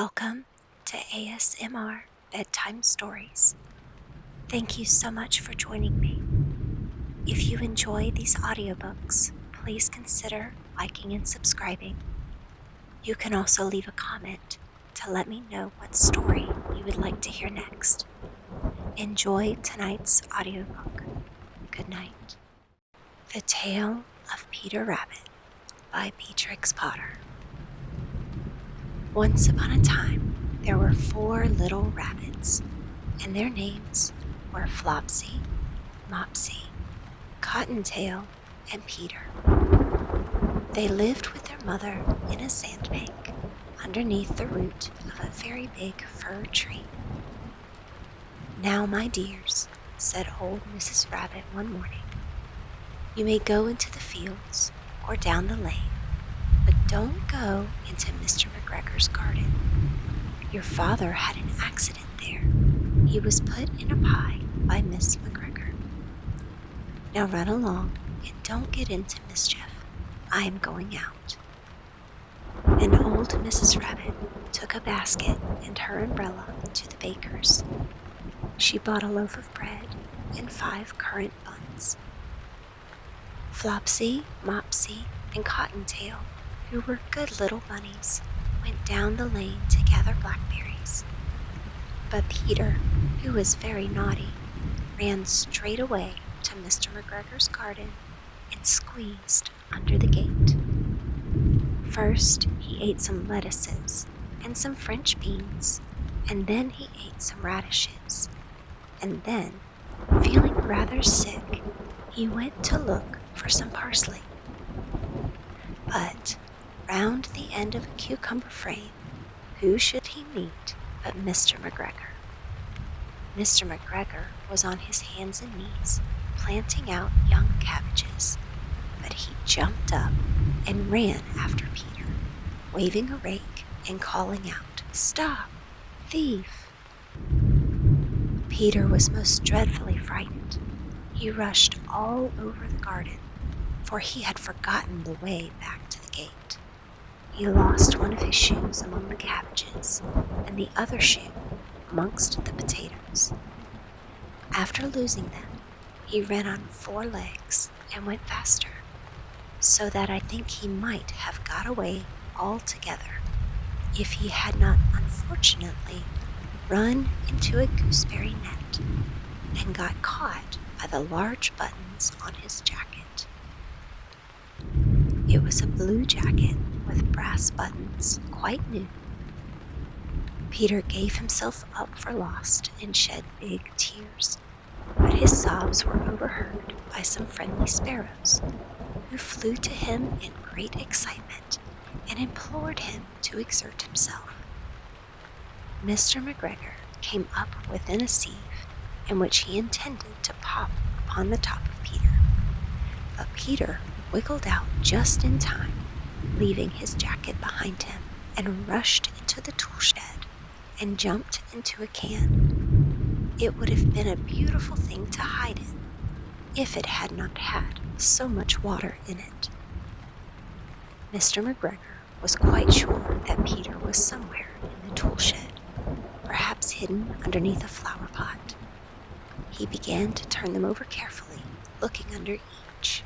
Welcome to ASMR Bedtime Stories. Thank you so much for joining me. If you enjoy these audiobooks, please consider liking and subscribing. You can also leave a comment to let me know what story you would like to hear next. Enjoy tonight's audiobook. Good night. The Tale of Peter Rabbit by Beatrix Potter. Once upon a time, there were 4 little rabbits, and their names were Flopsy, Mopsy, Cottontail, and Peter. They lived with their mother in a sandbank underneath the root of a very big fir tree. "Now, my dears," said old Mrs. Rabbit one morning, "you may go into the fields or down the lane, but don't go into Mr. McGregor's garden. Your father had an accident there. He was put in a pie by Miss McGregor. Now run along and don't get into mischief. I am going out." And old Mrs. Rabbit took a basket and her umbrella to the baker's. She bought a loaf of bread and 5 currant buns. Flopsy, Mopsy, and Cottontail, who were good little bunnies, went down the lane to gather blackberries. But Peter, who was very naughty, ran straight away to Mr. McGregor's garden and squeezed under the gate. First, he ate some lettuces and some French beans, and then he ate some radishes. And then, feeling rather sick, he went to look for some parsley. But round the end of a cucumber frame, who should he meet but Mr. McGregor? Mr. McGregor was on his hands and knees planting out young cabbages, but he jumped up and ran after Peter, waving a rake and calling out, "Stop, thief!" Peter was most dreadfully frightened. He rushed all over the garden, for he had forgotten the way back to the gate. He lost one of his shoes among the cabbages, and the other shoe amongst the potatoes. After losing them, he ran on 4 legs and went faster, so that I think he might have got away altogether if he had not unfortunately run into a gooseberry net and got caught by the large buttons on his jacket. It was a blue jacket with brass buttons, quite new. Peter gave himself up for lost and shed big tears, but his sobs were overheard by some friendly sparrows, who flew to him in great excitement and implored him to exert himself. Mr. McGregor came up within a sieve in which he intended to pop upon the top of Peter, but Peter wiggled out just in time, leaving his jacket behind him, and rushed into the tool shed and jumped into a can. It would have been a beautiful thing to hide in if it had not had so much water in it. Mr. McGregor was quite sure that Peter was somewhere in the tool shed, perhaps hidden underneath a flower pot. He began to turn them over carefully, looking under each.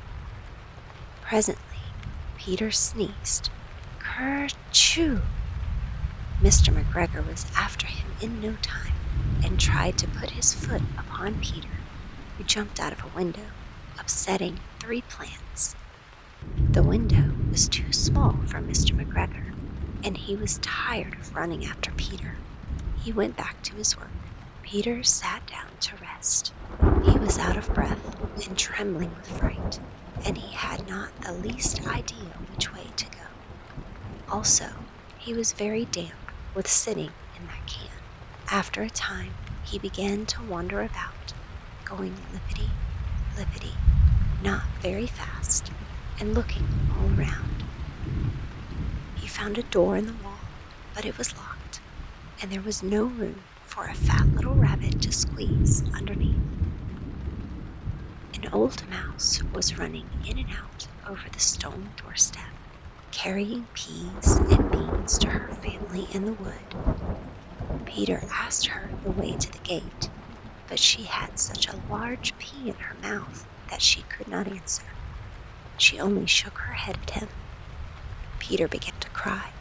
Presently, Peter sneezed. Kerchoo! Mr. McGregor was after him in no time and tried to put his foot upon Peter, who jumped out of a window, upsetting 3 plants. The window was too small for Mr. McGregor, and he was tired of running after Peter. He went back to his work. Peter sat down to rest. He was out of breath and trembling with fright, and he had not the least idea which way to go. Also, he was very damp with sitting in that can. After a time, he began to wander about, going lippity, lippity, not very fast, and looking all around. He found a door in the wall, but it was locked, and there was no room for a fat little rabbit to squeeze underneath. An old mouse was running in and out over the stone doorstep, carrying peas and beans to her family in the wood. Peter asked her the way to the gate, but she had such a large pea in her mouth that she could not answer. She only shook her head at him. Peter began to cry.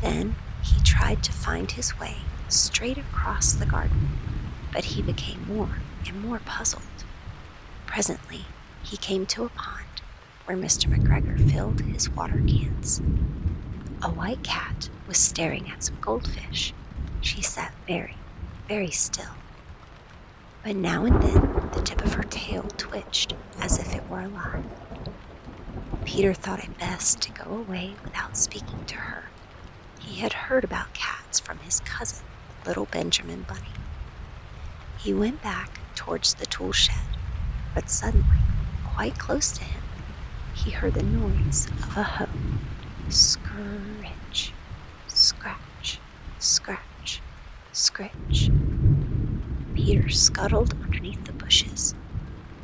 Then he tried to find his way straight across the garden, but he became more and more puzzled. Presently, he came to a pond where Mr. McGregor filled his water cans. A white cat was staring at some goldfish. She sat very, very still. But now and then, the tip of her tail twitched as if it were alive. Peter thought it best to go away without speaking to her. He had heard about cats from his cousin, little Benjamin Bunny. He went back towards the tool shed, but suddenly, quite close to him, he heard the noise of a hoe. Scritch, scratch, scratch, scritch. Peter scuttled underneath the bushes,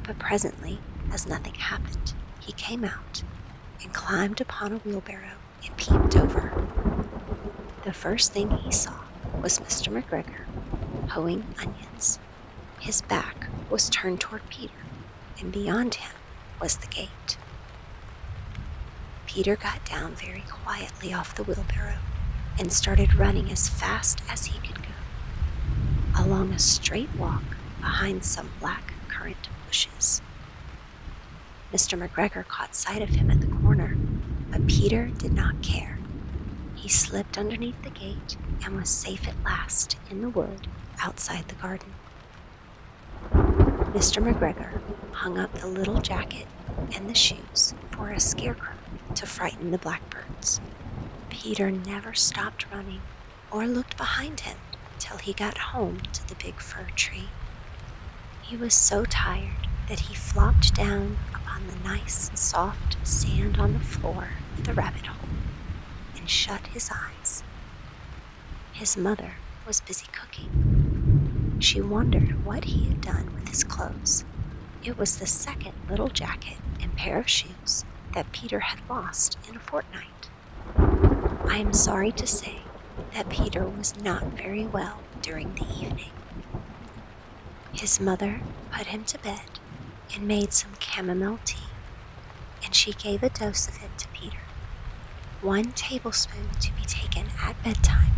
but presently, as nothing happened, he came out and climbed upon a wheelbarrow and peeped over. The first thing he saw was Mr. McGregor hoeing onions. His back was turned toward Peter, and beyond him was the gate. Peter got down very quietly off the wheelbarrow and started running as fast as he could go, along a straight walk behind some black currant bushes. Mr. McGregor caught sight of him at the corner, but Peter did not care. He slipped underneath the gate and was safe at last in the wood outside the garden. Mr. McGregor hung up the little jacket and the shoes for a scarecrow to frighten the blackbirds. Peter never stopped running or looked behind him till he got home to the big fir tree. He was so tired that he flopped down upon the nice, soft sand on the floor of the rabbit hole and shut his eyes. His mother was busy cooking. She wondered what he had done with his clothes. It was the second little jacket and pair of shoes that Peter had lost in a fortnight. I am sorry to say that Peter was not very well during the evening. His mother put him to bed and made some chamomile tea, and she gave a dose of it to Peter, 1 tablespoon to be taken at bedtime.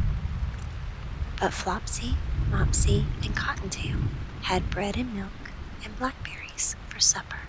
But Flopsy, Mopsy, and Cottontail had bread and milk and blackberries for supper.